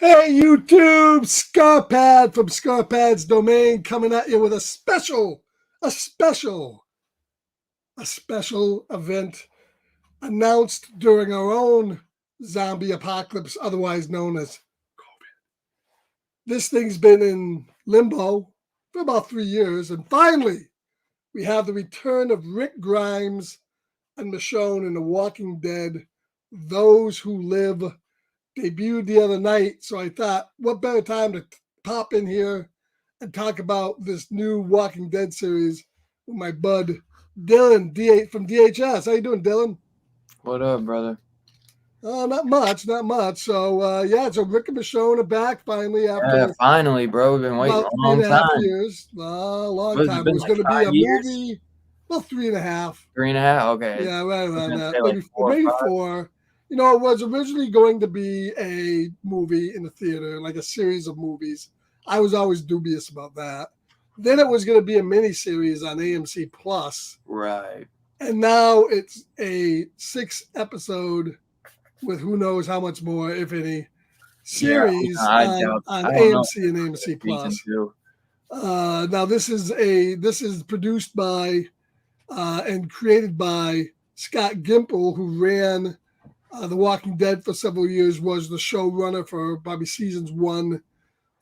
Hey YouTube, Scarpad from Scarpad's Domain coming at you with a special, a special event announced during our own zombie apocalypse, otherwise known as this thing's been in limbo for about 3 years, and finally we have the return of Rick Grimes and Michonne in The Walking Dead, Those Who Live, debuted the other night. So I thought, what better time to pop in here and talk about this new Walking Dead series with my bud Dylan from DHS. How you doing, Dylan? What up, brother? Not much. So so Rick and Michonne are back finally Yeah, after finally, bro. We've been waiting about a three and long a half time. years. Long What has it time. It been, was like going to be a 5 years? movie. Well, 3.5. 3.5? Okay. Yeah, right I was around gonna that. say like Maybe 4 or maybe 5. 4. You know, it was originally going to be a movie in the theater, like a series of movies. I was always dubious about that. Then it was going to be a mini series on AMC Plus, Right. and now it's a 6 episode with who knows how much more, if any, Yeah, series I doubt. on I don't know AMC and AMC if season Plus. 2. Now this is produced by and created by Scott Gimple, who ran The Walking Dead for several years, was the showrunner for probably seasons 1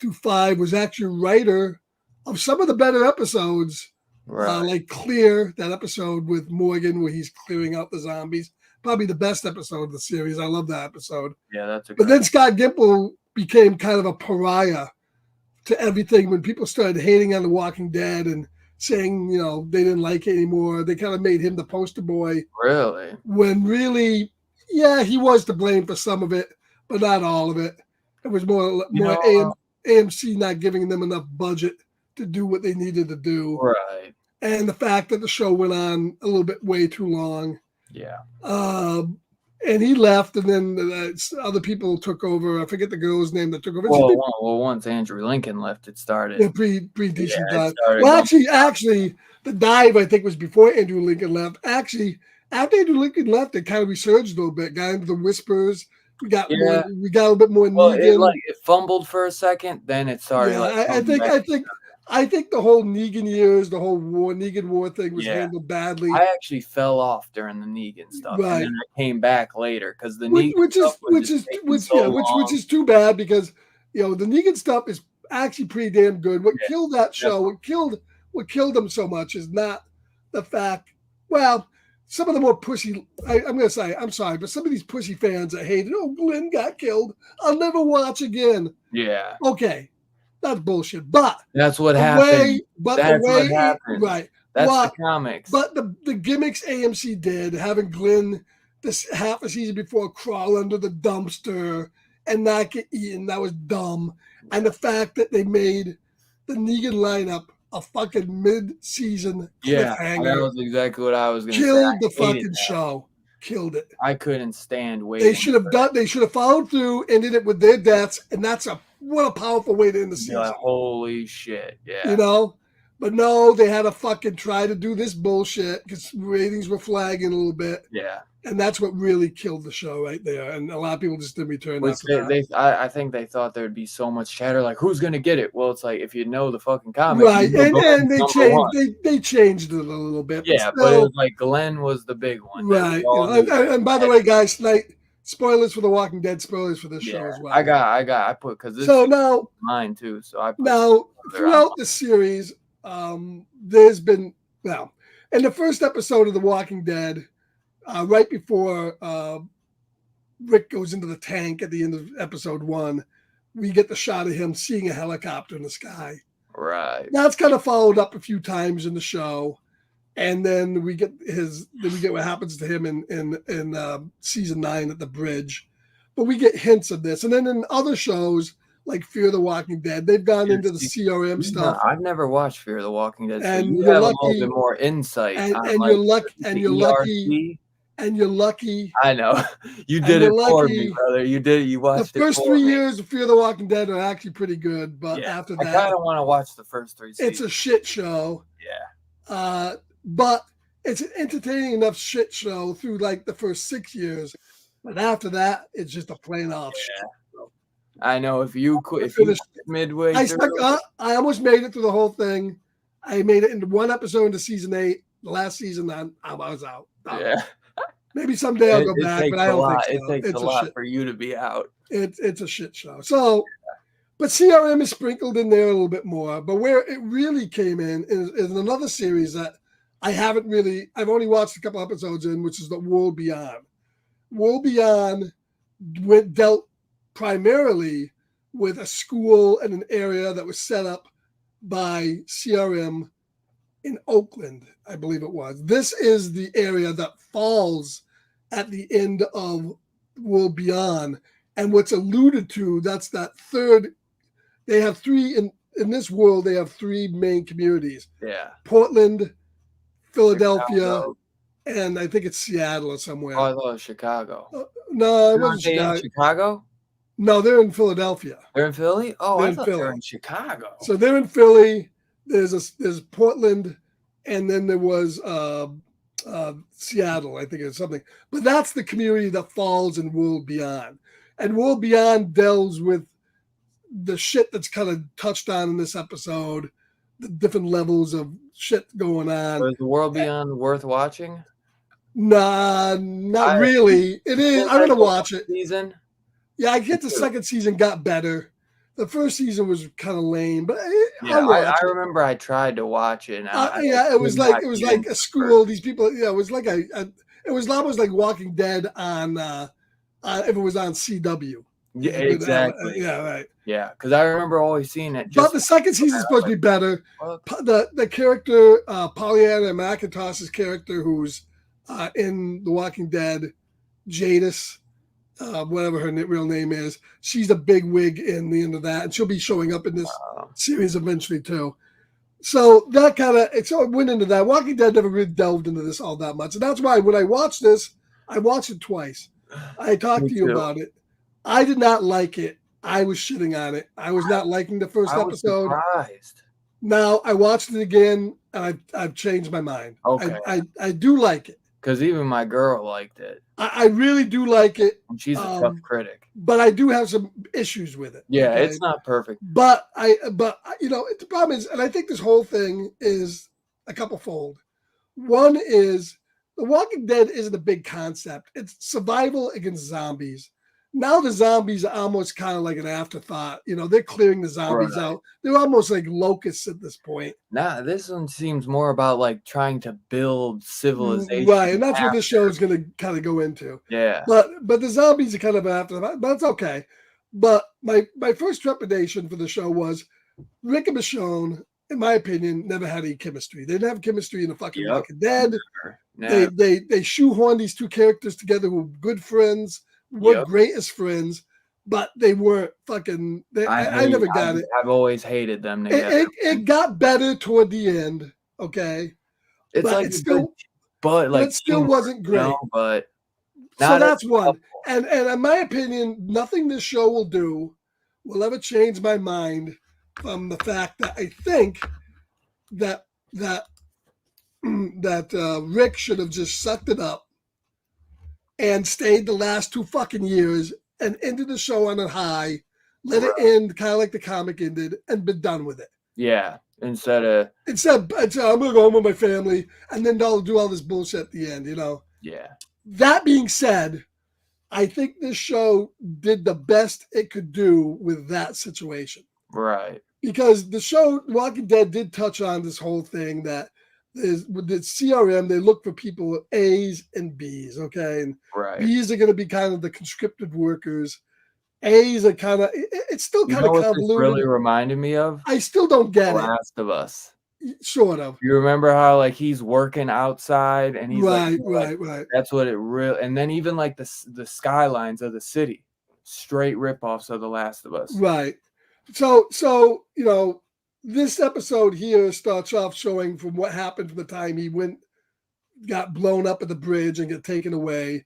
through 5, was actually writer of some of the better episodes, Right. like Clear, that episode with Morgan where he's clearing out the zombies. Probably the best episode of the series. I love that episode. Yeah, that's a But good. then Scott Gimple became kind of a pariah to everything when people started hating on The Walking Dead and saying, they didn't like it anymore. They kind of made him the poster boy Really? when really, yeah, he was to blame for some of it, but not all of it. It was more You more know, AMC not giving them enough budget to do what they needed to do, right. and the fact that the show went on a little bit way too long. Yeah. Um, and he left, and then other people took over. I forget the girl's name that took over. She did Once Andrew Lincoln left, it started. a pretty Yeah, decent it dive. started Well, going. actually, the dive I think was before Andrew Lincoln left. Actually, after Andrew Lincoln left, it kind of resurged a little bit. Got into the whispers. We got more. Yeah. We got a little bit more Well, Negan. it fumbled for a second, then it started Yeah, like I coming think back. I think the whole Negan years, the whole Negan war thing was Yeah. handled badly. I actually fell off during the Negan stuff, and Right. then I came back later because the Which, Negan stuff was just taking so long. which is too bad because the Negan stuff is actually pretty damn good. What Yeah, killed that show, definitely. what killed them so much is not the fact. Well, some of the more pussy. I'm going to say, I'm sorry, but some of these pussy fans that hated, oh, Glenn got killed, I'll never watch again. Yeah, Okay, that's bullshit. But that's what the happened. way, That's what happens. right. That's What the comics. but the gimmicks AMC did, having Glenn this half a season before crawl under the dumpster and not get eaten, that was dumb. And the fact that they made the Negan lineup a fucking mid-season Yeah, that cliffhanger was exactly what I was gonna say. killed the I hated fucking that. show. Killed it. I couldn't stand waiting. They should have followed through, ended it with their deaths, and what a powerful way to end the Be season. like, holy shit! Yeah, You know? But no, they had to fucking try to do this bullshit because ratings were flagging a little bit. yeah. And that's what really killed the show right there. And a lot of people just didn't return Which that. I think they thought there'd be so much chatter, like who's gonna get it? Well, it's like if you know the fucking comic, Right. you know And Glenn's they number changed one. they changed it a little bit. Yeah, But but it still, was like Glenn was the big one. That right. we all knew. And by the way, guys, tonight, spoilers for The Walking Dead, spoilers for this show Yeah, as well. I put because this So is now mine too. So I put Now, throughout the series, there's been, well, in the first episode of The Walking Dead, right before Rick goes into the tank at the end of episode 1, we get the shot of him seeing a helicopter in the sky. right. That's kind of followed up a few times in the show. And then we get what happens to him in season 9 at the bridge. But we get hints of this. And then in other shows, like Fear the Walking Dead, they've gone into the CRM stuff. I've never watched Fear the Walking Dead, so And you you're have a lucky, little bit more insight. and on, you're like, lucky, and the you're lucky, ERC. and you're lucky. I know you And did you're it for me, lucky. brother. You did it. You The watched it first for 3 me. years of Fear the Walking Dead are actually pretty good, but Yeah, after I that, kind of want to watch the first 3 seasons. it's a shit show. Yeah. But it's an entertaining enough shit show through like the first 6 years. But after that, it's just a plain off shit. I know if you quit, if you finished. quit midway I through, stuck. I almost made it through the whole thing. I made it into one episode into season 8. The last season, I was out. yeah, Maybe someday I'll go it back, but takes I a don't think lot. so. It takes It's a a lot shit. for you to be out. It's a shit show. So, but CRM is sprinkled in there a little bit more. But where it really came in is another series that I've only watched a couple episodes in, which is the World Beyond. World Beyond dealt primarily with a school and an area that was set up by CRM in Oakland, I believe it was. This is the area that falls at the end of World Beyond. And what's alluded to, that's that third. They have three in this world. They have three main communities: Yeah, Portland, Philadelphia, Chicago. and I think it's Seattle or somewhere. Oh, I thought it was Chicago. No, it Aren't wasn't they in Chicago. Chicago? No, they're in Philadelphia. They're in Philly. Oh, They're I in thought they were Philly. in Chicago. So they're in Philly. There's Portland, and then there was Seattle, I think, or something. But that's the community that falls in World Beyond, and World Beyond deals with the shit that's kind of touched on in this episode, the different levels of shit going on. So is the World Beyond worth watching? Nah, not really. It is. I'm gonna watch it. Season. Yeah, I get the second season got better. The first season was kind of lame, but Yeah, I remember I tried to watch it. Yeah, it was like a school. These people, yeah, it was like it was almost like Walking Dead on if it was on CW. Yeah, exactly. Yeah, right. Yeah, because I remember always seeing it. But the second season is supposed to be better. The character, Pollyanna McIntosh's character, who's in The Walking Dead, Jadis, whatever her real name is, she's a big wig in the end of that, and she'll be showing up in this series eventually too. So that kind of it went into that. Walking Dead never really delved into this all that much, and that's why when I watched this, I watched it twice. I talked to you about it. I did not like it. I was shitting on it. I was not liking the first episode. Surprised. Now I watched it again, and I've changed my mind. Okay, I do like it. Because even my girl liked it. I really do like it. And she's a tough critic. But I do have some issues with it. Yeah, okay? It's not perfect. But the problem is, and I think this whole thing is a couple fold. One is The Walking Dead isn't a big concept. It's survival against zombies. Now the zombies are almost kind of like an afterthought. They're clearing the zombies out. They're almost like locusts at this point. Nah, this one seems more about like trying to build civilization. Right, and that's what this show is going to kind of go into. Yeah. But the zombies are kind of an afterthought, but it's okay. But my first trepidation for the show was Rick and Michonne, in my opinion, never had any chemistry. They didn't have chemistry in the fucking Walking Dead. No. They shoehorned these two characters together who were good friends. Were great as friends, but they weren't fucking. I never got it. I've always hated them together. It got better toward the end. Okay, it's but like it still, but like it still wasn't great. But so that's one. And in my opinion, nothing this show will do will ever change my mind from the fact that I think that Rick should have just sucked it up and stayed the last 2 fucking years and ended the show on a high, let it end kind of like the comic ended, and been done with it. Yeah, instead of I'm gonna go home with my family, and then they'll do all this bullshit at the end, Yeah. That being said, I think this show did the best it could do with that situation. Right. Because the show Walking Dead did touch on this whole thing that with the CRM, they look for people with A's and B's, okay? And B's are going to be kind of the conscripted workers. A's are kind of, it's still kind of convoluted. What this really reminded me of? I still don't get it. Last of Us. Sort of. You remember how like he's working outside and he's right. That's what it really, and then even like the skylines of the city, straight ripoffs of The Last of Us. Right. So this episode here starts off showing from what happened from the time he got blown up at the bridge and got taken away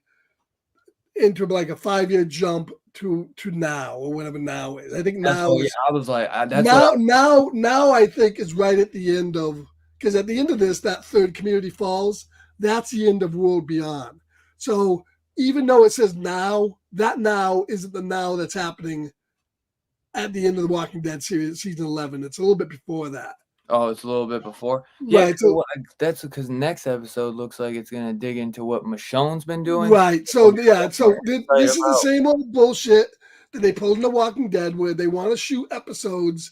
into like a 5-year jump to now or whatever now is. I think now is. I was like, now I think is right at the end of, because at the end of this, that third community falls. That's the end of World Beyond. So even though it says now, that now isn't the now that's happening at the end of the Walking Dead series, season 11. It's a little bit before that. Oh, it's a little bit before. Yeah, Right. So, that's because next episode looks like it's gonna dig into what Michonne's been doing. right. So yeah. So Excited this is the about. same old bullshit that they pulled in The Walking Dead, where they want to shoot episodes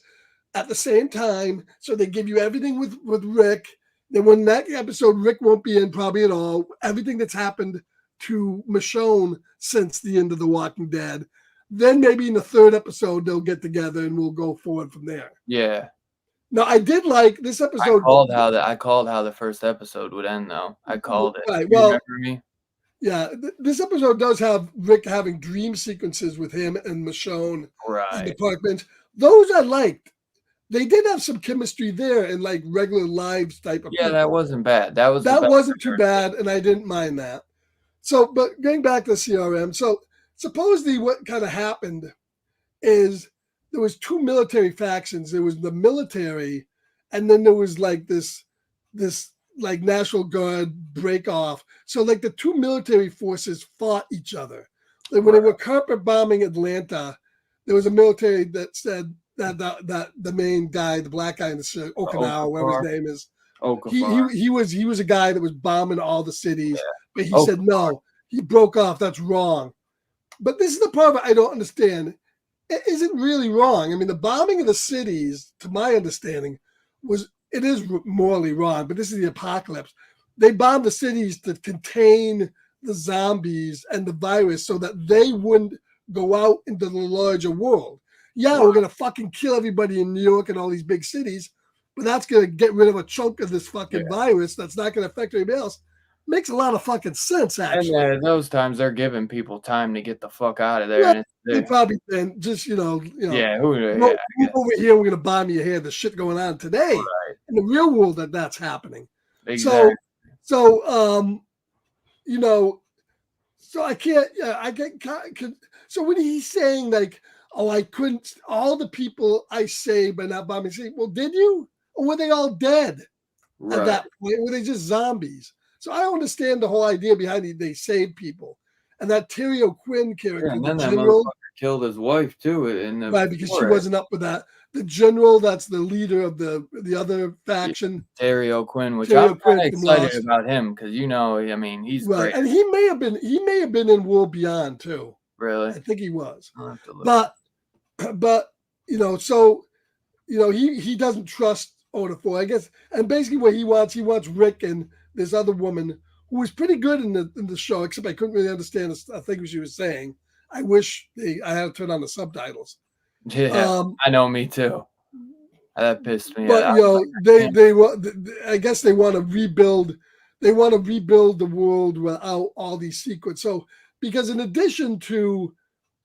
at the same time, so they give you everything with Rick. Then when that episode, Rick won't be in probably at all. Everything that's happened to Michonne since the end of The Walking Dead. Then maybe in the third episode they'll get together and we'll go forward from there. Yeah. Now I did like this episode. I called how the first episode would end, though. I called it. Right. You Well, remember me? yeah, this episode does have Rick having dream sequences with him and Michonne in the Right. apartment. Those I liked. They did have some chemistry there in like regular lives type of. Yeah, people. that wasn't bad. That was the That best wasn't too part. bad, and I didn't mind that. So, but going back to CRM, so supposedly what kind of happened is there was two military factions. There was the military, and then there was like this like National Guard break off. So like the two military forces fought each other. Like when they were carpet bombing Atlanta, there was a military that said that the main guy, the black guy in the Okinawa, whatever his name is, he was a guy that was bombing all the cities, but he said no, he broke off. That's wrong. But this is the part I don't understand. It isn't really wrong. I mean, the bombing of the cities, to my understanding, it is morally wrong. But this is the apocalypse. They bombed the cities to contain the zombies and the virus so that they wouldn't go out into the larger world. Yeah, we're gonna fucking kill everybody in New York and all these big cities, but that's gonna get rid of a chunk of this fucking virus. That's not gonna affect anybody else. Makes a lot of fucking sense, actually. And at those times, they're giving people time to get the fuck out of there. Yeah, and they probably then just move move over here. We're gonna bomb you here. The shit going on today in the real world that's happening. Exactly. So I can't. So when he's saying like, oh, I couldn't. All the people I saved by not bombing. Say, well, did you? Or were they all dead at that point? Were they just zombies? So I don't understand the whole idea behind it. They saved people, and that Terry O'Quinn character, and then the that general, motherfucker killed his wife too. Right, because she wasn't up with that. The general, that's the leader of the other faction, Terry O'Quinn, which I'm kind of excited about him because I mean, he's great, and he may have been in World Beyond too. Really, I think he was, but so he doesn't trust Odafor, I guess, and basically what he wants Rick and this other woman who was pretty good in the show, except I couldn't really understand a thing she was saying. I wish I had to turn on the subtitles. Yeah, I know, me too. That pissed me off. But I guess they want to rebuild. They want to rebuild the world without all these secrets. So because in addition to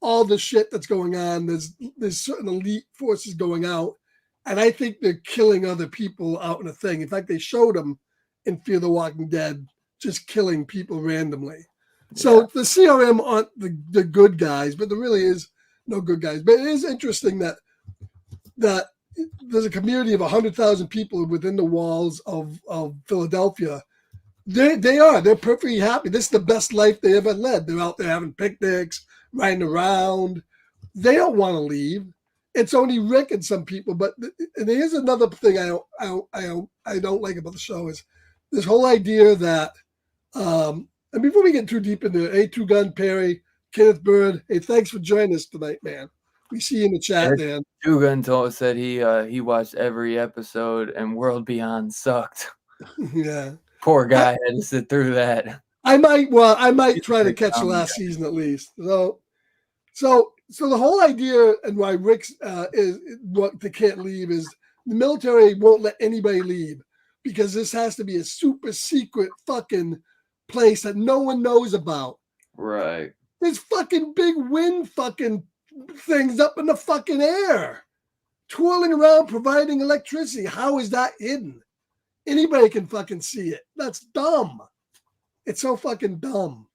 all the shit that's going on, there's certain elite forces going out, and I think they're killing other people out in a thing. In fact, they showed them in Fear the Walking Dead just killing people randomly. So the CRM aren't the good guys, but there really is no good guys. But it is interesting that there's a community of 100,000 people within the walls of Philadelphia. They're perfectly happy. This is the best life they ever led. They're out there having picnics, riding around. They don't want to leave. It's only Rick and some people. But and here's another thing I don't like about the show is this whole idea that and before we get too deep into it, Two Gun Perry, Kenneth Bird, hey, thanks for joining us tonight, man. We see you in the chat, man. Two Gun said he watched every episode and World Beyond sucked. Yeah. Poor guy had to sit through that. I might try to catch the last season at least. So the whole idea and why Rick's is what they can't leave is the military won't let anybody leave because this has to be a super secret fucking place that no one knows about. Right. There's fucking big wind fucking things up in the fucking air, twirling around, providing electricity. How is that hidden? Anybody can fucking see it. That's dumb. It's so fucking dumb.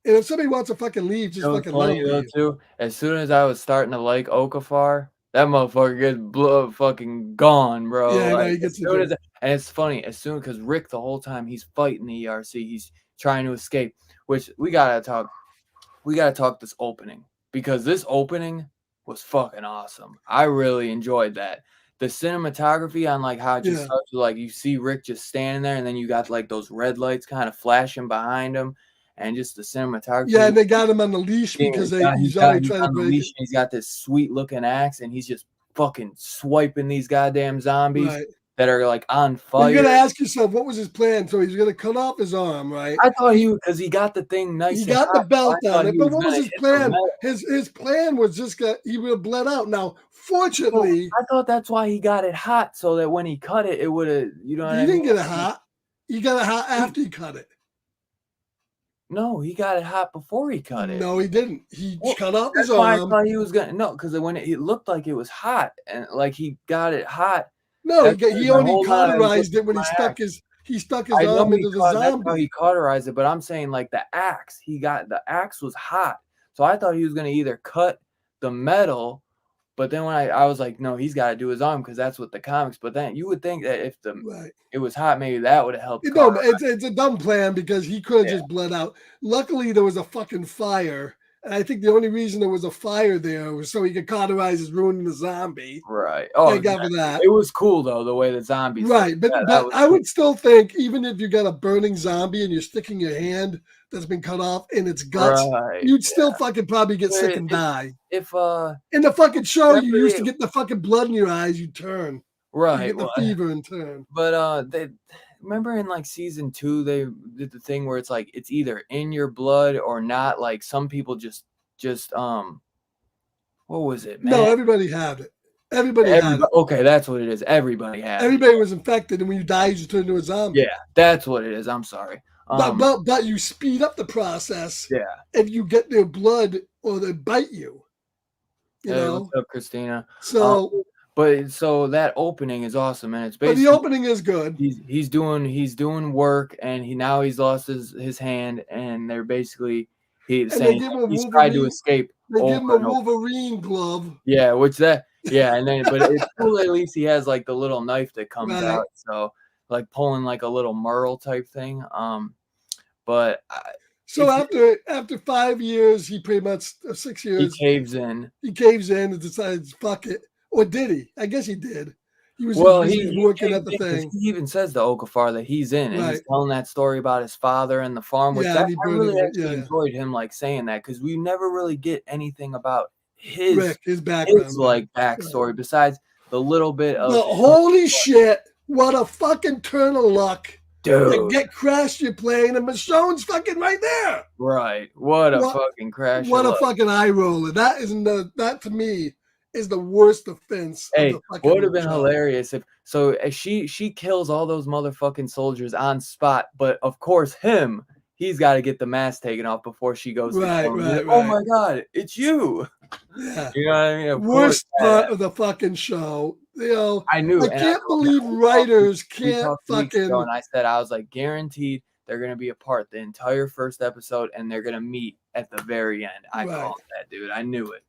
And if somebody wants to fucking leave, just fucking let them leave. Too, as soon as I was starting to like Okafor, that motherfucker gets fucking gone, bro. Yeah, like, he gets and it's funny, as soon because Rick the whole time he's fighting the ERC, he's trying to escape. Which we gotta talk this opening because this opening was fucking awesome. I really enjoyed that. The cinematography on like how it just Yeah. starts with, like you see Rick just standing there, and then you got like those red lights kind of flashing behind him, and just the cinematography. Yeah, and they got him on the leash because he's already trying to on the break leash, it. and he's got this sweet looking axe, and he's just fucking swiping these goddamn zombies Right. that are like on Well, you fire. got to ask yourself, what was his plan? So he's going to cut off his arm, right? I thought because he got the thing nice He and got the hot, so I belt thought on it, he but was what was gonna his hit the plan? metal. His plan was just he would have bled out. Now, Well, fortunately, I thought that's why he got it hot, so that when he cut it, it would have, you know what he I mean? didn't get it hot. He got it hot after he cut it. No, he got it hot before he cut it. No, he didn't. He Well, cut off his that's why I arm. thought he was gonna because when it looked like it was hot, and like he got it hot. No, That's why he he's like, only hold on, I was cauterized looking it when for my axe. he stuck his I know arm into the that's how he zombie. cauterized it, but I'm saying like the axe, the axe was hot, so I thought he was gonna either cut the metal, but then when I was like, no, he's got to do his arm because that's what the comics. But then you would think that if Right. it was hot, maybe that would have helped. No, it's a dumb plan because he could have Yeah. just bled out. Luckily, there was a fucking fire. And I think the only reason there was a fire there was so he could cauterize his ruining the zombie. Right. Oh, Thank God for that. it was cool though the way the zombies. Right, but that I would still think even if you got a burning zombie and you're sticking your hand that's been cut off in its guts, right. you'd still fucking probably get sick and If, die. if In the fucking show, you remember used to get the fucking blood in your eyes, you turn. You right, get the fever and turn. but they remember in like season 2 they did the thing where it's like it's either in your blood or not. Like some people just what was it, man? No, everybody had it. Everybody had it. Okay, that's what it is. Everybody had it. Everybody was infected, and when you die, you just turn into a zombie. Yeah, that's what it is. I'm sorry. But you speed up the process Yeah. if you get their blood or they bite you. You Hey, know. what's up, Christina? So, but so that opening is awesome, and it's but basically the opening is good. he's doing work, and he's lost his hand, and they're basically he's saying he's tried to escape. They over give him a and over. Wolverine glove. Yeah, and then but it's cool at least he has like the little knife that comes Right. out, so like pulling like a little Merle type thing. But So after 5 years, he pretty much 6 he years, caves in. he caves in and decides, fuck it. Or did he? I guess he did. He was Well, busy working at the caved in 'cause thing. he even says to Okafor that he's in, and he's Right. telling that story about his father and the farm, which Yeah, and he I burned really it. actually Yeah. enjoyed him like saying that because we never really get anything about his Rick, his background. like backstory besides the little bit of But holy shit, what a fucking turn of luck. To dude. get crashed your plane and Michonne's fucking right there. Right. What a fucking crash. What a fucking eye roller. That to me is the worst offense of Hey, the fucking would have been show. hilarious if she kills all those motherfucking soldiers on spot, but of course he's got to get the mask taken off before she goes to kill him. Like, oh my god, it's you. Yeah. You know what I mean? Of Worst course, part of the fucking show. You know, I knew. I can't believe writers can't fucking. And I said, I was like, guaranteed they're gonna be apart the entire first episode, and they're gonna meet at the very end. I called that, dude. I knew it.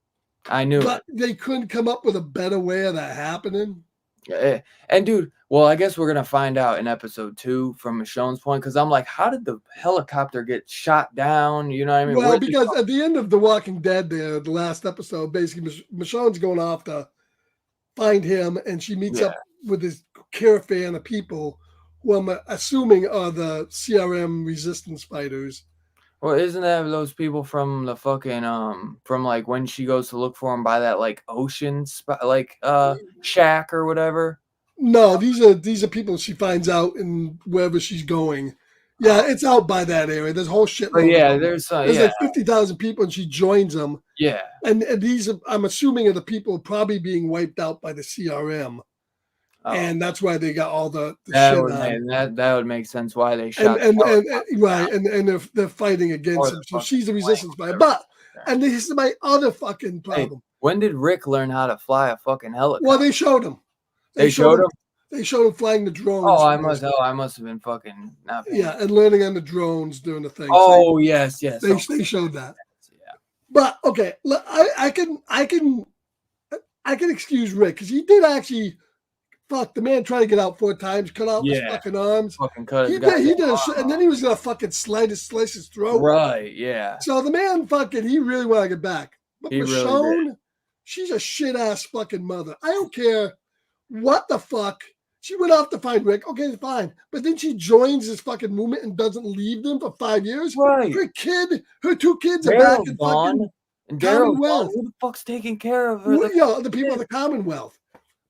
But they couldn't come up with a better way of that happening. Yeah. And dude, well, I guess we're gonna find out in episode 2 from Michonne's point, because I'm like, how did the helicopter get shot down? You know what I mean? Well, because at the end of The Walking Dead, there, the last episode, basically Michonne's going off to find him, and she meets up with this caravan of people who I'm assuming are the CRM resistance fighters. Well, isn't that those people from the fucking from like when she goes to look for him by that like ocean spot, like shack or whatever? No, these are people she finds out in wherever she's going. Yeah, it's out by that area. There's a whole shit. Yeah, there's like 50,000 people, and she joins them. Yeah, and these I'm assuming are the people probably being wiped out by the CRM. And that's why they got all the shit on. That would make sense why they shot. And they're fighting against him. So she's the resistance fighter. But and this is my other fucking problem. Hey, when did Rick learn how to fly a fucking helicopter? Well, they showed him. They showed him. They showed him flying the drones. Oh, I must have been fucking not. Yeah, and learning on the drones during the thing. Oh, so yes. They showed that. Yeah. But okay, I can excuse Rick because he did actually. Fuck, the man tried to get out 4 times, cut out his fucking arms. Fucking cut he did and then he was gonna fucking slice his throat. Right, yeah. So the man he really wanted to get back. But Michonne, she's a shit ass fucking mother. I don't care what the fuck. She went off to find Rick. Okay, fine. But then she joins this fucking movement and doesn't leave them for 5 years. Right. Her 2 kids are back Daryl's in gone. fucking And Daryl's gone. Commonwealth. Who the fuck's taking care of her? The people of the Commonwealth.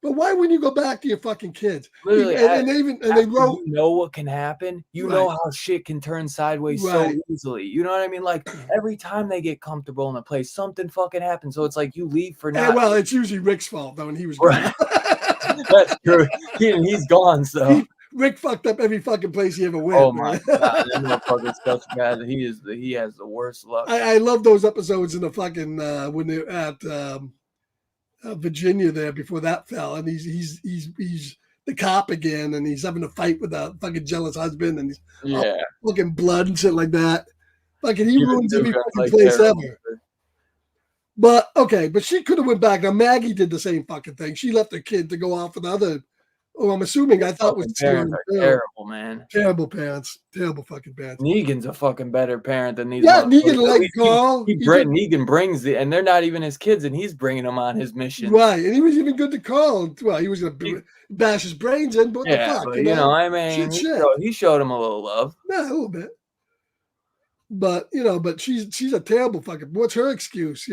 But why wouldn't you go back to your fucking kids? Literally, and they wrote. You know what can happen. You know how shit can turn sideways so easily. You know what I mean? Like every time they get comfortable in a place, something fucking happens. So it's like you leave for now. Well, it's usually Rick's fault though, and he was right. That's true. He's gone. So Rick fucked up every fucking place he ever went. Oh my god, that motherfucker's such a bad. He has the worst luck. I love those episodes in the fucking when they're at Virginia there before that fell, and he's the cop again, and he's having a fight with a fucking jealous husband, and he's looking blood and shit like that. Fucking he ruins every fucking place ever. But okay, but she could have went back. Now Maggie did the same fucking thing. She left her kid to go off with other. Oh, I'm assuming I thought was parents are terrible, man. Terrible parents. Terrible fucking parents. Negan's a fucking better parent than these. Yeah, Negan like Carl. Negan brings and they're not even his kids, and he's bringing them on his mission. Right, and he was even good to Carl. Well, he was gonna bash his brains in, but what the fuck? But, I mean, he showed him a little love. Yeah, a little bit. But but she's a terrible fucking. What's her excuse?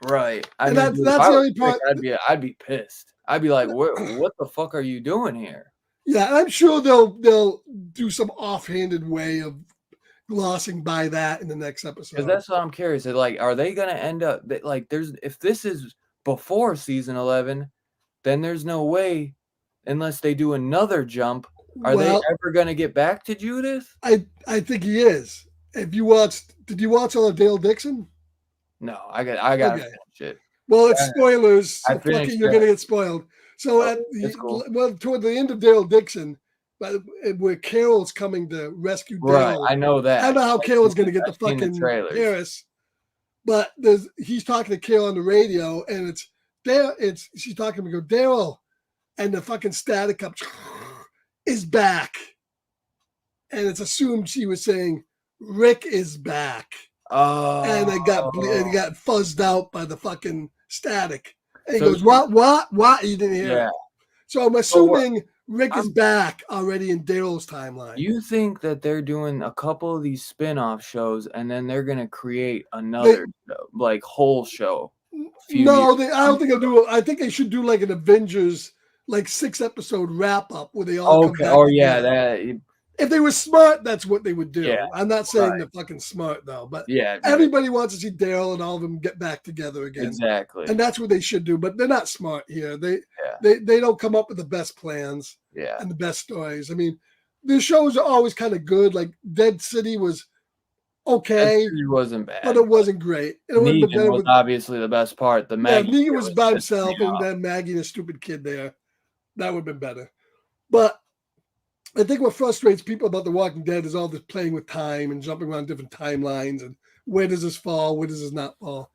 Right. That's the only part. I'd be pissed. I'd be like, what the fuck are you doing here? Yeah, I'm sure they'll do some offhanded way of glossing by that in the next episode. Because that's what I'm curious. Like, are they gonna end up like if this is before season 11, then there's no way unless they do another jump. Are they ever gonna get back to Judith? I think he is. Did you watch all of Dale Dixon? No, I got to finish it. Well, it's spoilers. So you're going to get spoiled. So toward the end of Dale Dixon, where Carol's coming to rescue Dale. Right, I know that. I don't know how Carol's going to get the fucking Paris. But he's talking to Carol on the radio, and it's there. She's talking to him. Go, Daryl, and the fucking static up is back, and it's assumed she was saying Rick is back. Oh, and it got fuzzed out by the fucking static. And he goes, what? You didn't hear it. So I'm assuming Rick is back already in Daryl's timeline. You think that they're doing a couple of these spin-off shows and then they're going to create another whole show? No, I don't think they'll do it. I think they should do like an Avengers 6-episode wrap-up where they all come back together. If they were smart, that's what they would do. Yeah, I'm not saying they're fucking smart though, but everybody wants to see Daryl and all of them get back together again. Exactly, and that's what they should do. But they're not smart here. They don't come up with the best plans and the best stories. I mean, the shows are always kind of good. Like Dead City was okay. It wasn't bad, but it wasn't great. Negan was obviously the best part. Negan was by himself, and then Maggie and a stupid kid there. That would have been better, but. I think what frustrates people about The Walking Dead is all this playing with time and jumping around different timelines and where does this fall, where does this not fall.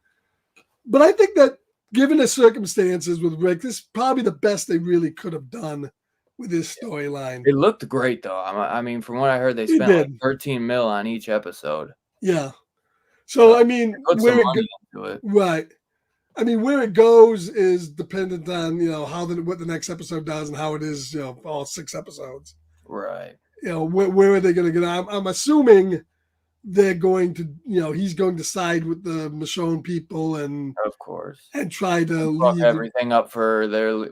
But I think that given the circumstances with Rick, this is probably the best they really could have done with this storyline. It looked great though. I mean, from what I heard, they spent like 13 mil on each episode. Yeah. So I mean, right. I mean, where it goes is dependent on what the next episode does and how it is all 6 episodes. Right. Where are they going to get? I'm assuming they're going to, he's going to side with the Michonne people and of course and try to fuck everything up for their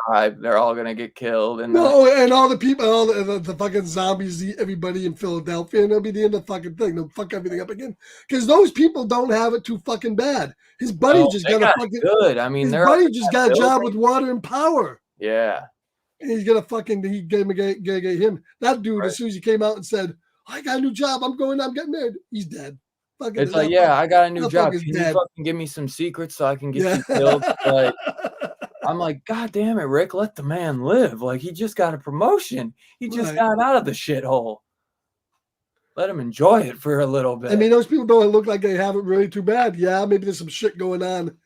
tribe. They're all going to get killed and and all the people, all the fucking zombies eat everybody in Philadelphia, and it'll be the end of the fucking thing. They'll fuck everything up again because those people don't have it too fucking bad. His buddy just got a fucking good. I mean, his buddy just got a job with Water and Power. Yeah. And he's gonna he gave him that dude as soon as he came out and said, I got a new job. I'm getting married. He's dead. It's like, I got a new job. Can you fucking give me some secrets so I can get you killed? Like, I'm like, God damn it, Rick, let the man live. Like, he just got a promotion. He just got out of the shithole. Let him enjoy it for a little bit. I mean, those people don't look like they have it really too bad. Yeah, maybe there's some shit going on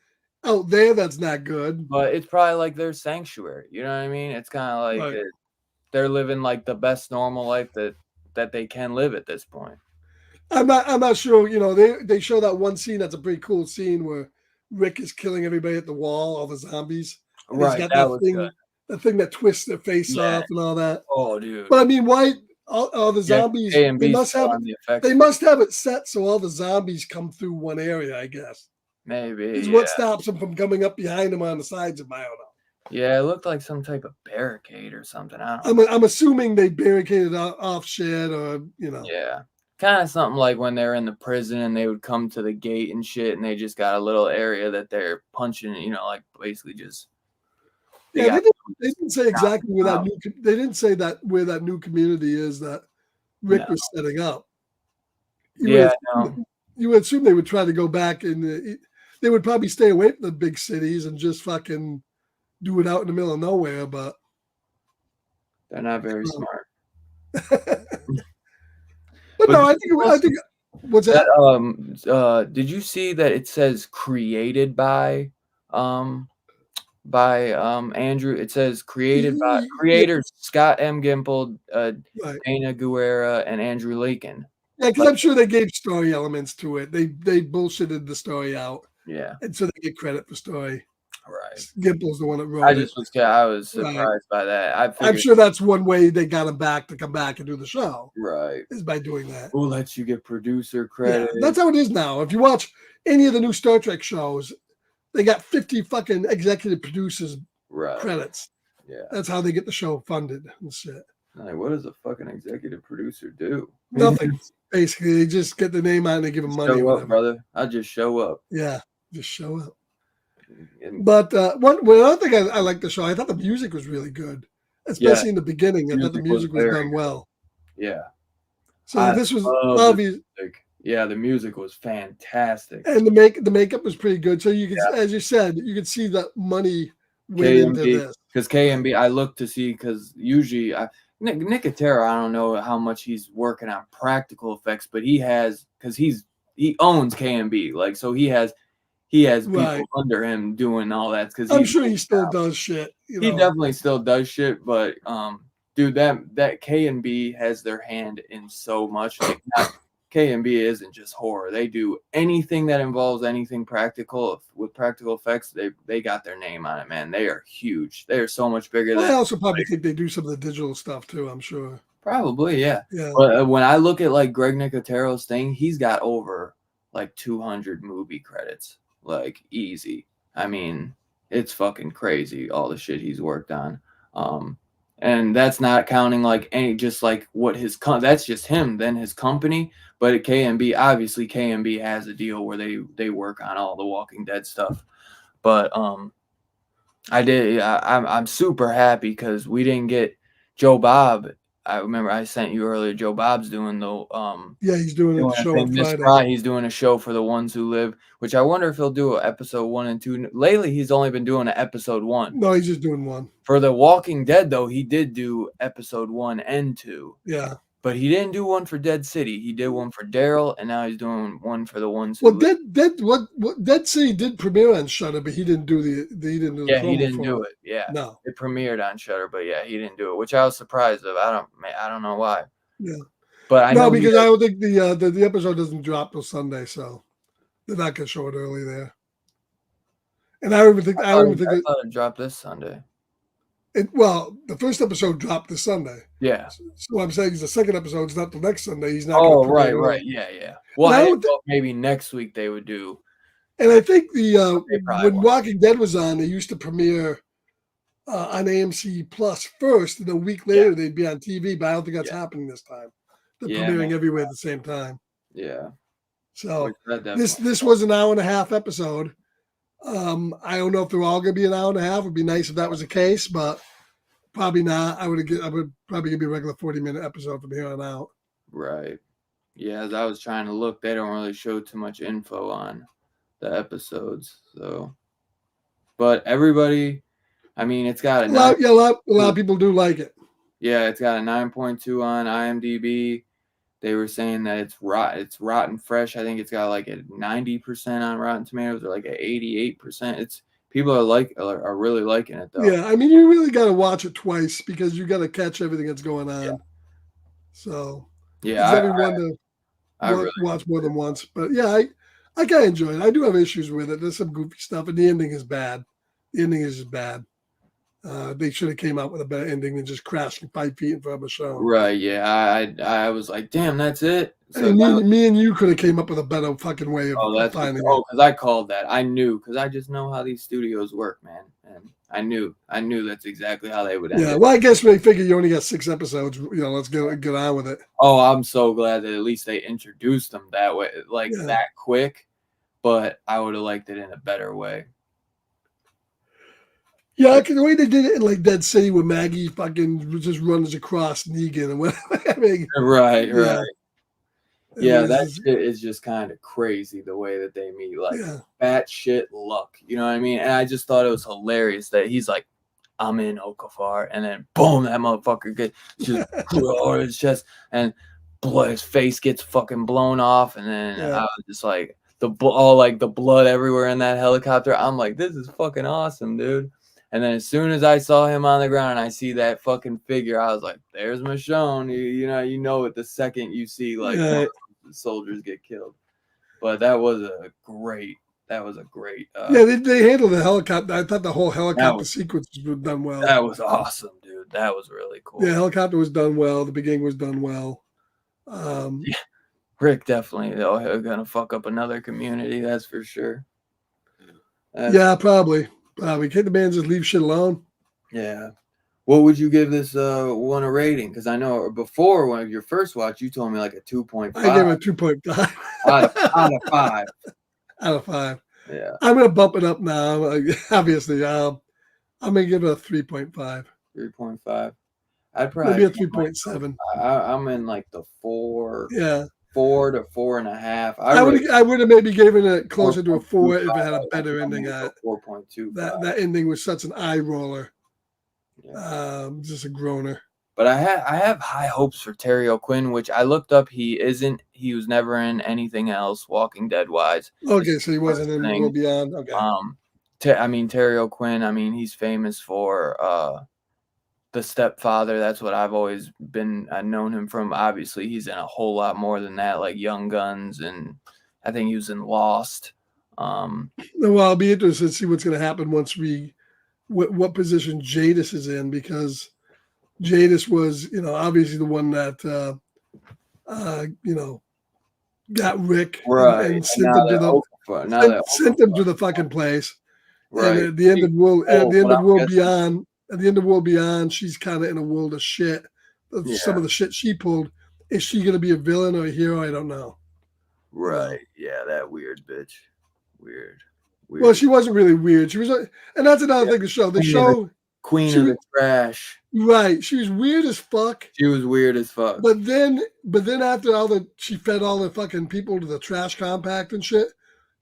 out there that's not good. But it's probably like their sanctuary. You know what I mean? It's kind of like they're living like the best normal life that they can live at this point. I'm not sure. They show that one scene that's a pretty cool scene where Rick is killing everybody at the wall, all the zombies. And Right, he's got that was good. that thing that twists their face Yeah. off and all that. Oh, dude. But I mean, why all the Yeah, zombies? A and They B must still have on the effects. they must have it set so all the zombies come through one area. I guess Maybe. is Yeah. what stops them from coming up behind them on the sides of. I don't know. Yeah, it looked like some type of barricade or something. I don't know. I'm assuming they barricaded off shit or Yeah. Kind of something like when they're in the prison and they would come to the gate and shit, and they just got a little area that they're punching, like basically just. Yeah, got they didn't say exactly where that new. They didn't say that where that new community is that Rick No. was setting up. Yeah, no. You would assume they would try to go back and they would probably stay away from the big cities and just fucking do it out in the middle of nowhere. But They're not very smart. But no, I think what's that? Did you see that it says created by Andrew? It says created by creators Scott M. Gimple, Right. Dana Guerra, and Andrew Lakin. Yeah, because I'm sure they gave story elements to it. They bullshitted the story out. Yeah. And so they get credit for story. Right. Gimple's the one that wrote I was surprised by that. I'm sure that's one way they got him back to come back and do the show. Right. Is by doing that. Who lets you get producer credit? Yeah, that's how it is now. If you watch any of the new Star Trek shows, they got 50 fucking executive producers credits. Yeah. That's how they get the show funded and shit. Like, what does a fucking executive producer do? Nothing. Basically, they just get the name out and they give them money. Show up, brother. I just show up. Yeah, just show up. But one other thing I like the show, I thought the music was really good, especially in the beginning. I thought the music was done well. Yeah. So this was obvious. Yeah, the music was fantastic, and the makeup was pretty good. So you could, as you said, you could see that money went into this. Because KMB, I looked to see because usually Nicotero, I don't know how much he's working on practical effects, but he owns KMB, like so he has people under him doing all that. Because I'm sure he still does shit. He definitely still does shit, but dude, that K&B has their hand in so much. Like, K&B isn't just horror. They do anything that involves anything practical with practical effects. They got their name on it, man. They are huge. They are so much bigger than. I also probably think they do some of the digital stuff too. I'm sure. Probably, yeah. Yeah. But when I look at like Greg Nicotero's thing, he's got over like 200 movie credits, like easy. I mean, it's fucking crazy all the shit he's worked on. And that's not counting like just like what that's just him, then his company. But at KMB, obviously KMB has a deal where they work on all the Walking Dead stuff. But I'm super happy because we didn't get Joe Bob. I remember I sent you earlier. Joe Bob's doing the he's doing a show on Friday. He's doing a show for The Ones Who Live, which I wonder if he'll do episode 1 and 2. Lately, he's only been doing an episode 1. No, he's just doing 1. For The Walking Dead, though, he did do episode 1 and 2. Yeah. But he didn't do one for Dead City. He did one for Daryl, and now he's doing one for The Ones Who Live. Dead City did premiere on Shudder, but he didn't do the he didn't do it. Yeah, no, it premiered on Shudder, but yeah, he didn't do it, which I was surprised of. I don't know why. Yeah, but I know because I don't think the episode doesn't drop till Sunday, so they're not gonna show it early there. And I thought it dropped this Sunday. The first episode dropped this Sunday. Yeah. So what I'm saying is the second episode's not the next Sunday. He's not. Oh, right. Yeah. Well, maybe next week they would do. And I think when Walking Dead was on, they used to premiere on AMC Plus first, and a week later they'd be on TV. But I don't think that's happening this time. They're premiering everywhere at the same time. Yeah. So this was an hour and a half episode. I don't know if they're all going to be an hour and a half. It'd be nice if that was the case, but probably not. I would probably give you a regular 40-minute episode from here on out. Right. Yeah, as I was trying to look, they don't really show too much info on the episodes. So, but everybody, I mean, it's got a lot of people do like it. Yeah, it's got a 9.2 on IMDb. They were saying that it's rotten fresh. I think it's got like a 90% on Rotten Tomatoes or like an 88%. People are really liking it though. Yeah, I mean you really got to watch it twice because you got to catch everything that's going on. Yeah. So yeah, everyone to watch more than once. But yeah, I kind of enjoy it. I do have issues with it. There's some goofy stuff, and the ending is bad. The ending is just bad. They should have came out with a better ending than just crashing 5 feet in front of a show. Right? Yeah. I was like, damn, that's it. So And me and you could have came up with a better fucking way of that's finding it. because I called that. I knew because I just know how these studios work, man. And I knew that's exactly how they would end Yeah, it. well, I guess they figured you only got 6 episodes. Let's get on with it. Oh, I'm so glad that at least they introduced them that way, like Yeah. that quick. But I would have liked it in a better way. Yeah, the way they did it in like Dead City with Maggie fucking just runs across Negan and whatever. I mean, Right. Yeah, it that was- shit is just kind of crazy the way that they meet, like yeah. batshit luck. You know what I mean? And I just thought it was hilarious that he's like, "I'm in Okafar," and then boom, that motherfucker gets just over his chest, and his face gets fucking blown off, and then Yeah. I was just like all like the blood everywhere in that helicopter. I'm like, this is fucking awesome, dude. And then as soon as I saw him on the ground and I see that fucking figure, I was like, there's Michonne. You know it the second you see like Yeah. one of the soldiers get killed. But that was a great. Yeah, they handled the helicopter. I thought the whole helicopter was- sequence was done well. That was awesome, dude. That was really cool. The helicopter was done well. The beginning was done well. Rick definitely gonna fuck up another community, that's for sure. Yeah, probably. Can't the man just leave shit alone? Yeah. What would you give this one a rating? Because I know before one of your first watch, you told me like a 2.5. I gave it a 2.5 out of 5. out of 5. Yeah. I'm gonna bump it up now. Obviously, I'm gonna give it a 3.5. 3.5. I'd probably Maybe a 3.7. I'm in like the 4 Yeah, 4 to 4.5. I would have maybe given it closer to a 4 if it had a better ending. 4.2. That ending was such an eye roller. Yeah. Just a groaner. But I have high hopes for Terry O'Quinn, which I looked up. He was never in anything else, Walking Dead wise. Okay, so he wasn't in World Beyond. Okay. Terry O'Quinn. He's famous for The Stepfather. That's what I've always been known him from. Obviously, he's in a whole lot more than that, like Young Guns, and I think he was in Lost. Well, I'll be interested to see what's going to happen once what position Jadis is in, because Jadis was, obviously the one that, got Rick and sent him to the fucking place. Right. And at the end of World Beyond, she's kind of in a world of shit. Some of the shit she pulled. Is she going to be a villain or a hero? I don't know. Right. Yeah, that weird bitch. Weird. Well, she wasn't really weird. She was, and that's another thing to show. The show, Queen of the Trash. Right. She was weird as fuck. She was weird as fuck. But then after she fed all the fucking people to the trash compact and shit,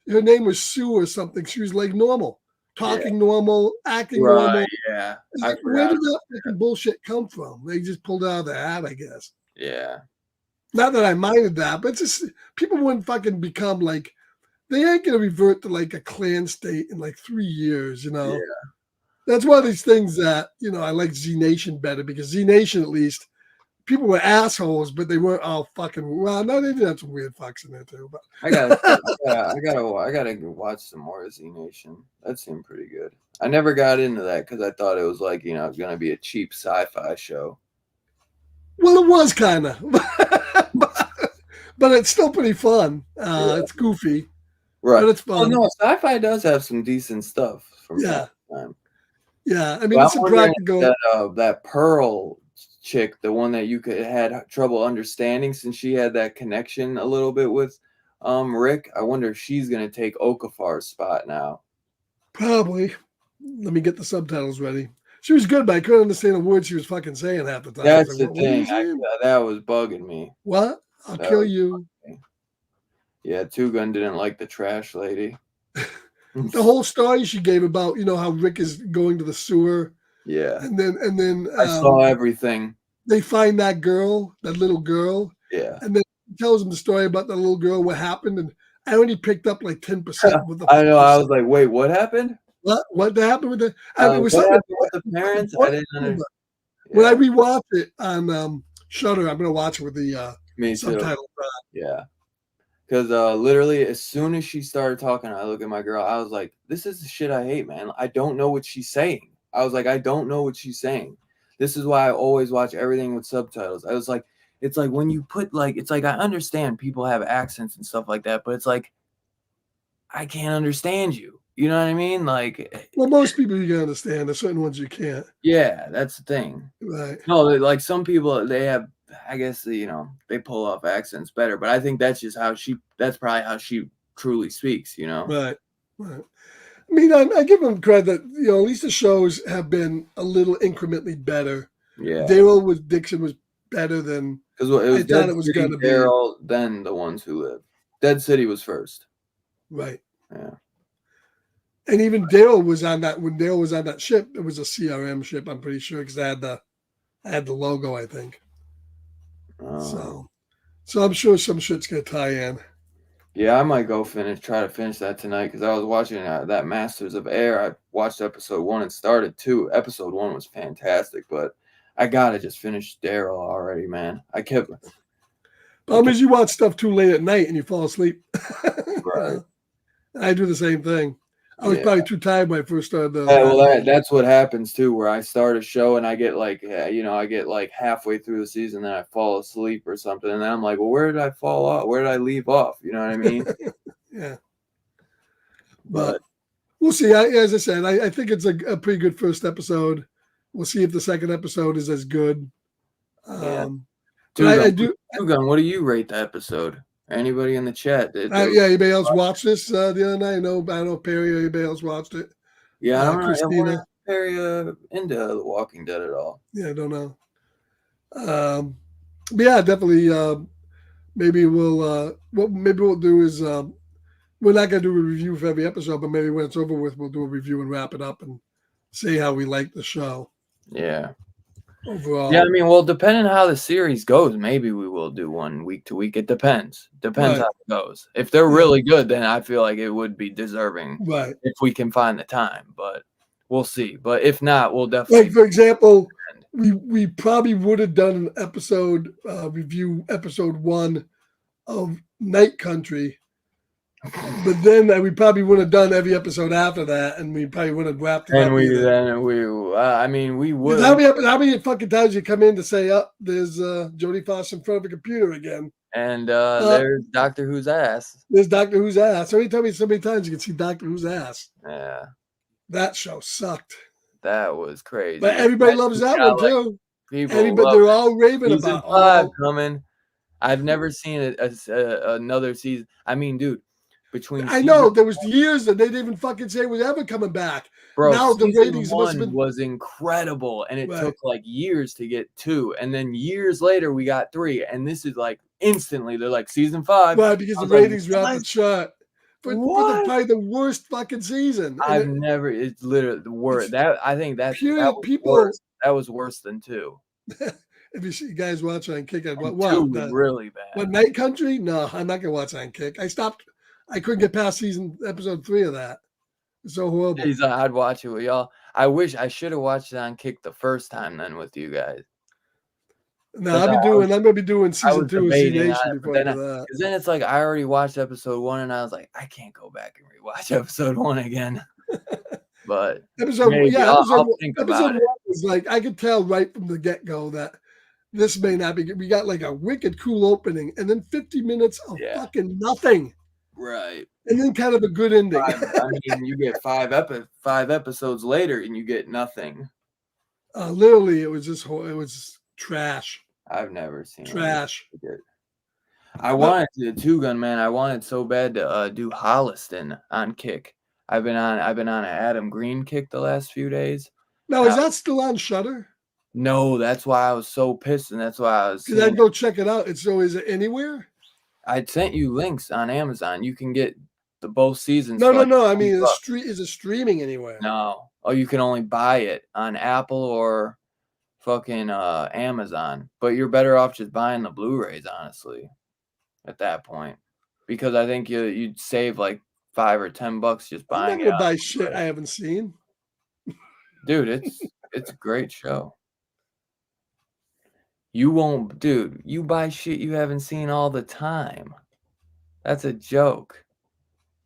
her name was Sue or something. She was like normal, talking normal, acting normal. Yeah. Where did that fucking bullshit come from? They just pulled it out of their hat, I guess. Yeah. Not that I minded that, but it's just people wouldn't fucking become like, they ain't gonna revert to like a clan state in like 3 years, Yeah. That's one of these things that, I like Z Nation better, because Z Nation, at least, people were assholes, but they weren't all fucking, well, no, they did have some weird fucks in there too. But I gotta watch some more of Z Nation. That seemed pretty good. I never got into that because I thought it was like, gonna be a cheap sci-fi show. Well, it was kind of, but it's still pretty fun. It's goofy, right? But it's fun. Oh, no, sci-fi does have some decent stuff from time to time. Yeah, I mean, it's a practical. That Pearl chick, the one that you had trouble understanding, since she had that connection a little bit with Rick. I wonder if she's gonna take Okafar's spot now. Probably. Let me get the subtitles ready. She was good, but I couldn't understand the words she was fucking saying half the time. That's the thing. That was bugging me. What? I'll kill you. Yeah, Two Gun didn't like the trash lady. The whole story she gave about, how Rick is going to the sewer. Yeah. And then I saw everything. They find that little girl. Yeah. And then he tells them the story about the little girl, what happened, and I only picked up like 10% of the I know. I was like, wait, what happened? What happened with the what happened with the parents? I didn't understand. When I rewatch it on Shudder, I'm gonna watch it with the subtitles on. Yeah. Because literally, as soon as she started talking, I look at my girl. I was like, "This is the shit I hate, man. I don't know what she's saying." I was like, "I don't know what she's saying." This is why I always watch everything with subtitles. I was like, it's like when you put like, it's like I understand people have accents and stuff like that, but it's like I can't understand you. You know what I mean? Like, Well, most people you can understand. There's certain ones you can't. yeah, that's the thing. Right. No, like some people, they have, I guess, they pull off accents better, but I think that's just that's probably how she truly speaks, Right. Right. I mean, I give them credit that, at least the shows have been a little incrementally better. Yeah. Daryl with Dixon was better than Because it was I thought Dead it was City, going to be. Daryl, then The Ones Who Live. Dead City was first. Right. Yeah. And even Daryl was on that, when Daryl was on that ship, it was a CRM ship, I'm pretty sure, because I had the logo, I think. So I'm sure some shit's going to tie in. Yeah, I might go try to finish that tonight because I was watching that Masters of Air. I watched episode 1 and started 2. Episode 1 was fantastic, but I gotta just finish Daryl already, man. Problem is, you watch stuff too late at night and you fall asleep. Right. I do the same thing. I was probably too tired when I first started. Yeah, well, that's what happens too. Where I start a show and I get like, I get like halfway through the season, then I fall asleep or something, and then I'm like, well, where did I fall off? Where did I leave off? You know what I mean? Yeah. But we'll see. As I said, I think it's a pretty good first episode. We'll see if the second episode is as good. Yeah. I do. Two-Gun, what do you rate the episode? Anybody in the chat? Anybody else watched this the other night? I know Perry or anybody else watched it. Yeah, I don't know. Christina. Perry into The Walking Dead at all. Yeah, I don't know. But yeah, definitely. Maybe what maybe we'll do is we're not gonna do a review for every episode, but maybe when it's over with, we'll do a review and wrap it up and say how we like the show. Yeah. Overall. Yeah, I mean, well, depending on how the series goes, maybe we will do one week to week. It depends. Depends how it goes. If they're really good, then I feel like it would be deserving. Right. If we can find the time, but we'll see. But if not, we'll definitely. Like, for example, we probably would have done an episode review, episode 1 of Night Country, but then we probably would have done every episode after that, and we probably would have wrapped it up. I mean, we would. How many fucking times you come in to say, there's Jodie Foster in front of a computer again, and there's Doctor Who's ass. There's Doctor Who's ass. So tell me so many times you can see Doctor Who's ass. Yeah, that show sucked. That was crazy. But everybody loves that one too. They're all raving about Season 5 coming. I've never seen another season. I mean, dude, I know there was years that they didn't even fucking say it was ever coming back. Bro, now the ratings was incredible, and it took like years to get 2, and then years later we got 3, and this is like instantly they're like season 5. Right, because the ratings were out the chart. For probably the worst fucking season. It's literally the worst. I think that was worse than 2. If you see you guys watch on Kick, really bad. What, Night Country? No, I'm not gonna watch on Kick. I stopped. I couldn't get past episode 3 of that. It's so horrible. I'd watch it with y'all. I wish I should have watched it on Kick the first time then with you guys. No, I'm gonna be doing season 2 of C Nation before I do that. Because then it's like I already watched episode 1 and I was like, I can't go back and rewatch episode 1 again. But episode 1 was like, I could tell right from the get-go that this may not be good. We got like a wicked cool opening and then 50 minutes of fucking nothing. Right. And then kind of a good ending. I mean, you get 5 episodes later and you get nothing. Literally, it was trash. I've never seen trash. I wanted to Two-Gun, man. I wanted so bad to do Holliston on Kick. I've been on an Adam Green kick the last few days. Now, is that still on Shudder? No, that's why I was so pissed, and that's why I was. Because I'd go check it out. Is it anywhere? I sent you links on Amazon. You can get both seasons. No. I mean, is it streaming anywhere? No. Oh, you can only buy it on Apple or fucking Amazon. But you're better off just buying the Blu-rays, honestly, at that point, because I think you'd save like $5 or $10 just buying it. I'm not gonna buy shit I haven't seen. Dude, it's a great show. You won't, dude. You buy shit you haven't seen all the time. That's a joke.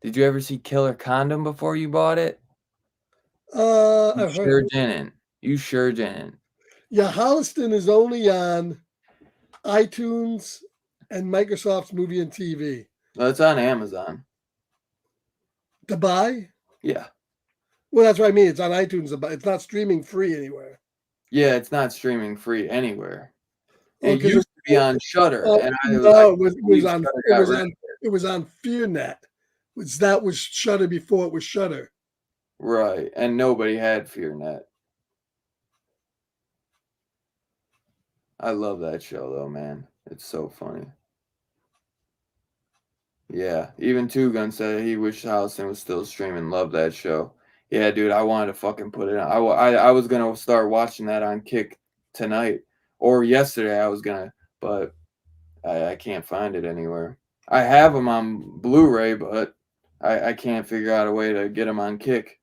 Did you ever see Killer Condom before you bought it? You I've sure heard. didn't. You sure didn't. Yeah, Holliston is only on iTunes and Microsoft's Movie and TV Well, it's on Amazon. to buy. Yeah. Well, that's what I mean. It's on iTunes, but it's not streaming free anywhere. Yeah, it's not streaming free anywhere. Oh, It because used to be on Shutter, and I no, believe Shudder got rid of it. it was on FearNet, which that was Shutter before it was Shutter. Right, and nobody had FearNet. I love that show though, man. It's so funny. Yeah, even Two Gun said he wished Holliston was still streaming. Love that show. Yeah, dude, I wanted to fucking put it on. I was gonna start watching that on Kick tonight or yesterday. I was gonna, but I can't find it anywhere. I have them on Blu-ray, but I can't figure out a way to get them on Kick.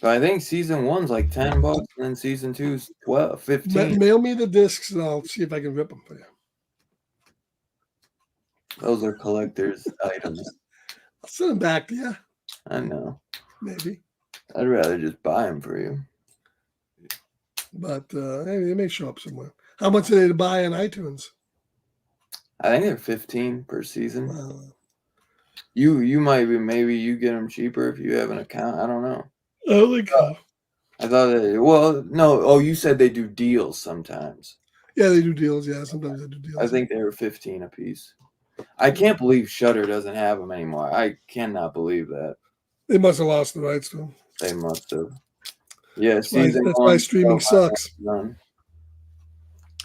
But I think season 1's like $10, and then season 2's 12, 15. Mail me the discs, and I'll see if I can rip them for you. Those are collector's items. I'll send them back to you. I know. Maybe. I'd rather just buy them for you. But hey, they may show up somewhere. How much are they to buy on iTunes? I think they're 15 per season. Wow. You might be, maybe you get them cheaper if you have an account. I don't know. I don't think so. I thought well, no. Oh, you said they do deals sometimes. Yeah, they do deals. Yeah, sometimes they do deals. I think they were 15 a piece. I can't believe Shudder doesn't have them anymore. I cannot believe that. They must have lost the rights to them. They must have. Yeah, That's why streaming sucks.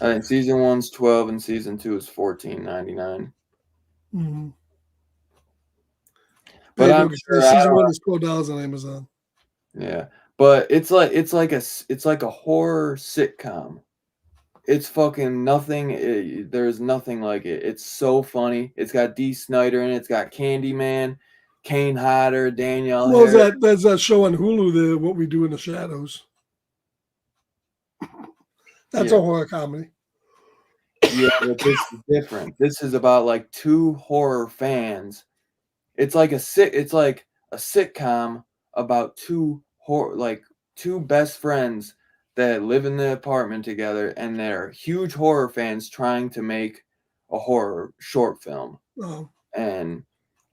I think season 1's 12 and season 2 is $14.99. Mm-hmm. But I'm sure season 1 is $12 on Amazon. Yeah, but it's like a horror sitcom. It's fucking nothing. There's nothing like it. It's so funny. It's got Dee Snider in it. It's got Candyman, Kane Hodder, Danielle. Well, that's that show on Hulu, the What We Do in the Shadows. That's a horror comedy. Yeah, but this is different. This is about like two horror fans. It's like a sitcom about two best friends that live in the apartment together, and they're huge horror fans trying to make a horror short film. Oh. And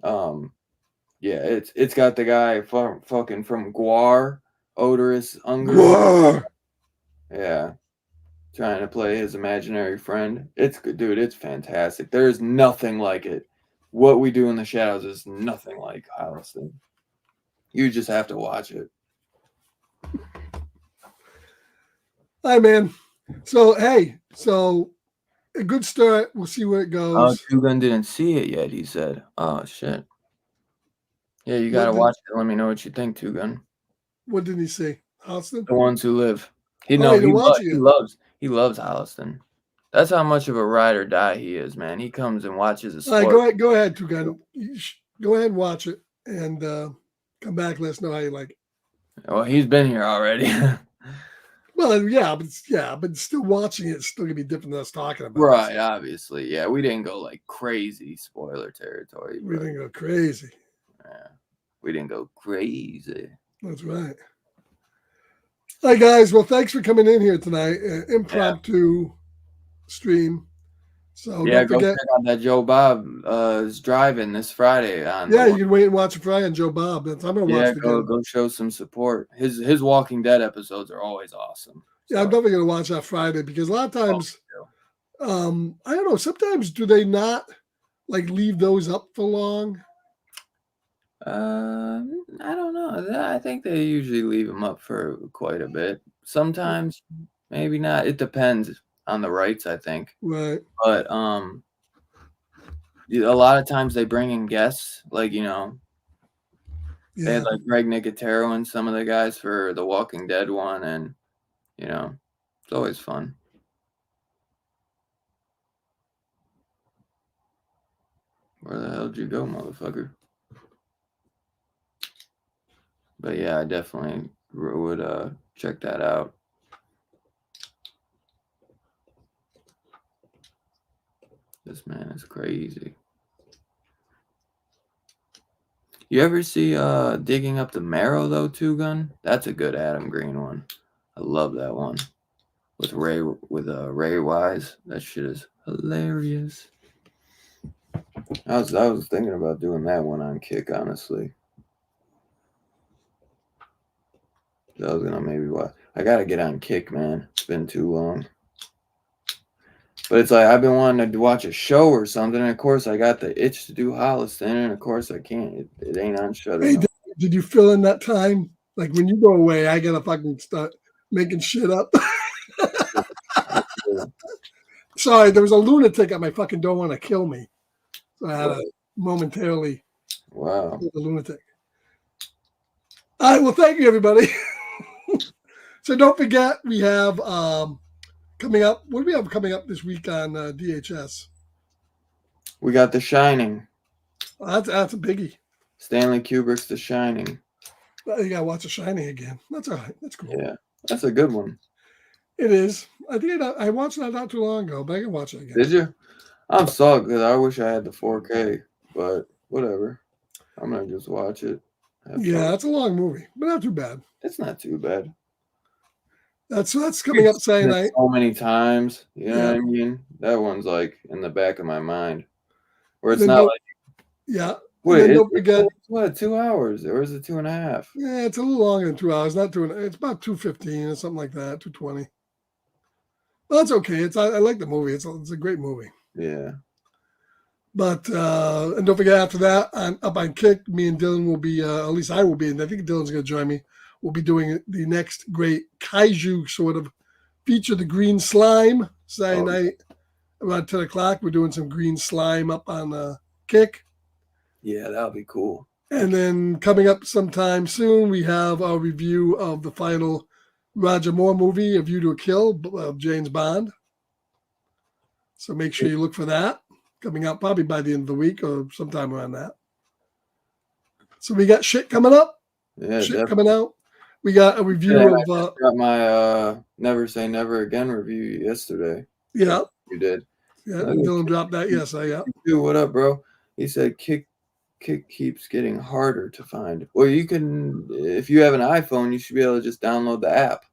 yeah, it's got the guy fucking from Gwar, Oderus Unger. Yeah. Trying to play his imaginary friend. It's good, dude. It's fantastic. There's nothing like it. What We Do in the Shadows is nothing like Holliston. You just have to watch it. Hi, man. So, hey, a good start. We'll see where it goes. Oh, Two Gun didn't see it yet, he said. Oh, shit. Yeah, you got to watch it. Let me know what you think, Two Gun. What did he say? Holliston? The Ones Who Live. He loves Holliston. That's how much of a ride or die he is, man. He comes and watches a sport. All right, go ahead, Two Gun. Go ahead and watch it, and come back. Let us know how you like it. Well, he's been here already. Well, but still watching it's still gonna be different than us talking about. Right, obviously. Yeah, we didn't go like crazy spoiler territory. We didn't go crazy. Yeah, we didn't go crazy. That's right. Hi guys, well, thanks for coming in here tonight. Impromptu stream. So yeah, don't forget, go check out that Joe Bob is driving this Friday on. Yeah, you can wait and watch it Friday on Joe Bob. I'm gonna watch it. Go show some support. His Walking Dead episodes are always awesome. Yeah, I'm definitely gonna watch that Friday because a lot of times, I don't know. Sometimes do they not like leave those up for long? I don't know. I think they usually leave them up for quite a bit. Sometimes, maybe not. It depends on the rights, I think. Right. But a lot of times they bring in guests, like they had like Greg Nicotero and some of the guys for the Walking Dead one, and it's always fun. Where the hell did you go, motherfucker? But yeah, I definitely would check that out. This man is crazy. You ever see Digging Up the Marrow though, Two Gun? That's a good Adam Green one. I love that one. With Ray Wise. That shit is hilarious. I was thinking about doing that one on Kick, honestly. I was gonna maybe watch. I gotta get on Kick, man. It's been too long. But it's like I've been wanting to watch a show or something, and of course I got the itch to do Holliston, and of course I can't. It ain't on Shudder. Hey, did you fill in that time? Like when you go away, I gotta fucking start making shit up. Sorry, there was a lunatic at my fucking door want to kill me. So I had to momentarily Wow. kill the lunatic. All right, well, thank you, everybody. So don't forget, we have coming up. What do we have coming up this week on DHS? We got The Shining. That's a biggie. Stanley Kubrick's The Shining. You gotta watch The Shining again. That's all right. That's cool. Yeah, that's a good one. It is. I think I watched that not too long ago, but I can watch it again. Did you? I'm salty because I wish I had the 4K, but whatever. I'm gonna just watch it. Yeah, it's a long movie, but not too bad. It's not too bad. That's coming up Saturday night. So many times, you know what I mean? That one's like in the back of my mind, where it's not like. Yeah. Wait, don't forget. What, 2 hours, or is it 2.5? Yeah, it's a little longer than 2 hours. Not 2. It's about 2:15 or something like that. 2:20. Well, that's okay. I like the movie. It's a great movie. Yeah. But and don't forget, after that, up on Kick, me and Dylan will be, at least I will be, and I think Dylan's going to join me. We'll be doing the next great kaiju sort of feature, the Green Slime, Saturday night around 10 o'clock. We're doing some Green Slime up on Kick. Yeah, that'll be cool. And then coming up sometime soon, we have our review of the final Roger Moore movie, A View to a Kill, of James Bond. So make sure you look for that. Coming out probably by the end of the week or sometime around that. So we got shit coming up. Yeah, shit coming out. We got a review I of my Never Say Never Again review yesterday. Yeah. You did. Yeah, Dylan dropped that. Yes, Dude, what up, bro? He said Kick keeps getting harder to find. Well, you can, if you have an iPhone, you should be able to just download the app.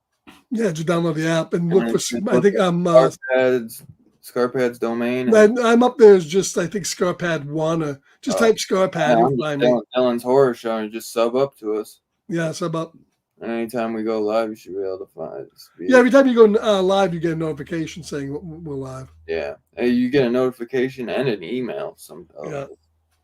Yeah, just download the app and look for. I think I'm Scarpad's domain. I'm up there as just, I think, Scarpad 1 or just type Scarpad. You'll find me. Dylan's Horror Show and just sub up to us. Yeah, sub up. And anytime we go live, you should be able to find us. Yeah, every time you go live, you get a notification saying we're live. Yeah, you get a notification and an email.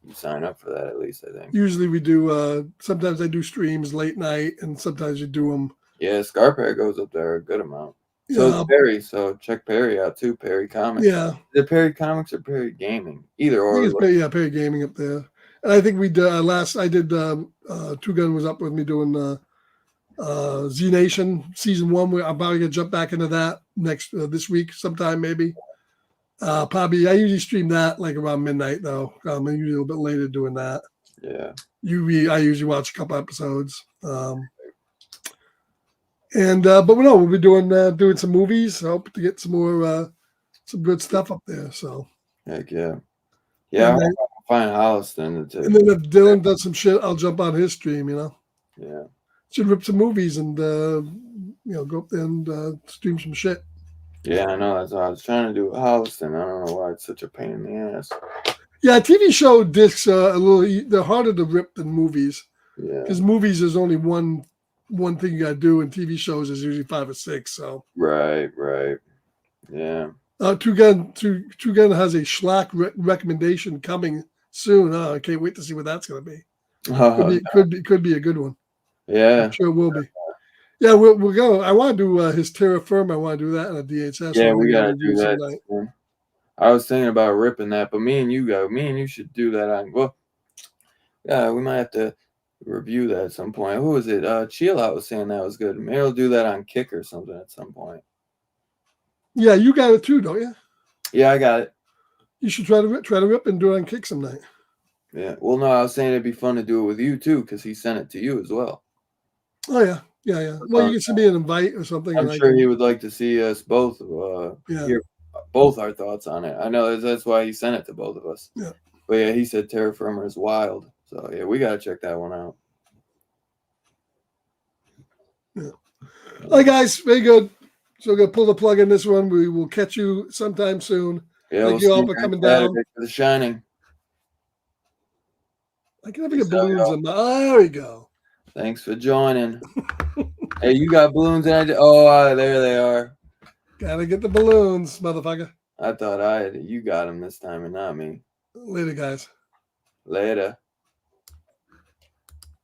You sign up for that at least, I think. Usually we do. Sometimes I do streams late night, and sometimes you do them. Yeah, Scarpad goes up there a good amount. So it's Perry. So check Perry out too. Perry Comics. Yeah. The Perry Comics or Perry Gaming, either or. Perry Gaming up there. And I think we did I did. Two Gun was up with me doing Z Nation season 1. I'm probably gonna jump back into that this week sometime maybe. Probably I usually stream that like around midnight though. I'm usually a little bit later doing that. Yeah. I usually watch a couple episodes. But we'll be doing some movies. I hope to get some more some good stuff up there. So heck yeah. Yeah, I'm find Holliston. And then if Dylan does some shit, I'll jump on his stream, Yeah. Should rip some movies and go up there and stream some shit. Yeah, I know. That's what I was trying to do with Holliston. I don't know why it's such a pain in the ass. Yeah, TV show discs are they're harder to rip than movies. Yeah. Because movies is only one thing you gotta do, and TV shows is usually 5 or 6. So right. Yeah. Two Gun has a Schlock recommendation coming soon. I can't wait to see what that's gonna be. Could be a good one. Yeah, I'm sure it will be. Yeah, we'll go. I want to do his Terra Firma. I want to do that in a DHS. Yeah, we gotta do that. I was thinking about ripping that, but me and you should do that on. Well, yeah, we might have to review that at some point. Who was it? Chill Out was saying that was good. Maybe we'll do that on Kick or something at some point. Yeah, you got it too, don't you? Yeah, I got it. You should try to rip and do it on Kick some night. Yeah. Well, no, I was saying it'd be fun to do it with you too, because he sent it to you as well. Oh yeah. Well, you can send me an invite or something. I'm sure he would like to see us both here both our thoughts on it. I know that's why he sent it to both of us. Yeah. But yeah, he said Terra Firma is wild. So yeah, we gotta check that one out. Yeah. All right, guys, very good. So we're gonna pull the plug in this one. We will catch you sometime soon. Yeah, Thank we'll you all see for guys coming down. Saturday for The Shining. I can never get Peace out, balloons y'all. in my. There we go. Thanks for joining. Hey, you got balloons and there they are. Gotta get the balloons, motherfucker. I thought you got them this time and not me. Later, guys. Later.